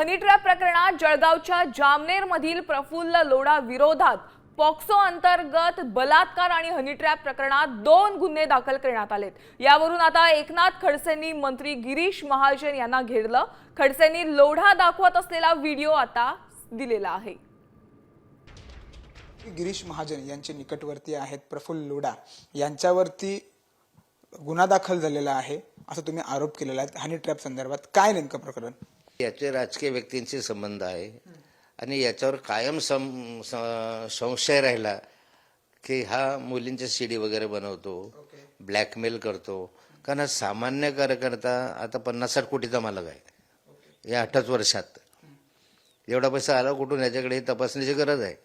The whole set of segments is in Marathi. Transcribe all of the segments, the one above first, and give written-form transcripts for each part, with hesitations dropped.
हनी ट्रॅप प्रकरणात जळगावच्या जामनेरमधील प्रफुल्ल लोढा विरोधात पॉक्सो अंतर्गत बलात्कार आणि हनी ट्रॅप प्रकरणात 2 गुन्हे दाखल करण्यात आलेत। यावरून आता एकनाथ खडसेंनी मंत्री गिरीश महाजन यांना घेरलं। खडसेंनी लोढा दाखवत असलेला व्हिडिओ आता दिलेला आहे। गिरीश महाजन यांचे निकटवर्ती आहेत प्रफुल्ल लोढा यांच्यावरती गुन्हा दाखल झालेला आहे असं तुम्ही आरोप केलेला आहे हनी ट्रॅप संदर्भात। काय नेमकं प्रकरण? याचे राजकीय व्यक्तींशी संबंध आहे आणि याच्यावर कायम संशय राहिला की हा मुलींचे सीडी वगैरे बनवतो, ब्लॅकमेल करतो। कारण सामान्य कार्यकर्ता आता 50-60 कोटीचा मालक आहे या 8 वर्षात। एवढा पैसा आला कुठून याच्याकडे तपासण्याची गरज आहे।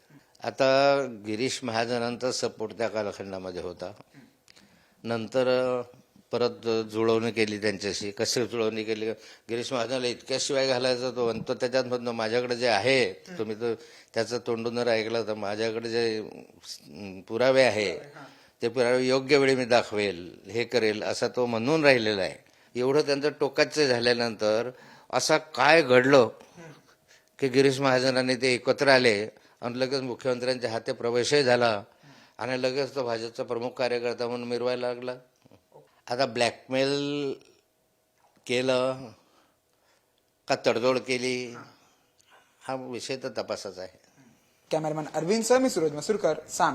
आता गिरीश महाजनांचा सपोर्ट त्या कालखंडामध्ये होता। नंतर परत जुळवणी केली त्यांच्याशी। कशी जुळवणी केली? गिरीश महाजनला इतक्या शिवाय घालायचा तो आणि तो त्याच्यात म्हणतो माझ्याकडे जे आहे, तुम्ही तर त्याचं तोंडून जर ऐकलं तर माझ्याकडे जे पुरावे आहे ते पुरावे योग्य वेळी मी दाखवेल, हे करेल असा तो म्हणून राहिलेला आहे। एवढं त्यांचं टोकाचं झाल्यानंतर असा काय घडलं की गिरीश महाजनांनी ते एकत्र आले आणि लगेच मुख्यमंत्र्यांच्या हाती प्रवेशही झाला आणि लगेच तो भाजपचा प्रमुख कार्यकर्ता म्हणून मिरवायला लागला। आता ब्लॅकमेल केलं का तडजोड केली हा विषय तर तपासाचा आहे। कॅमेरामॅन अरविंद सह मी सूरज मसूरकर, सांग।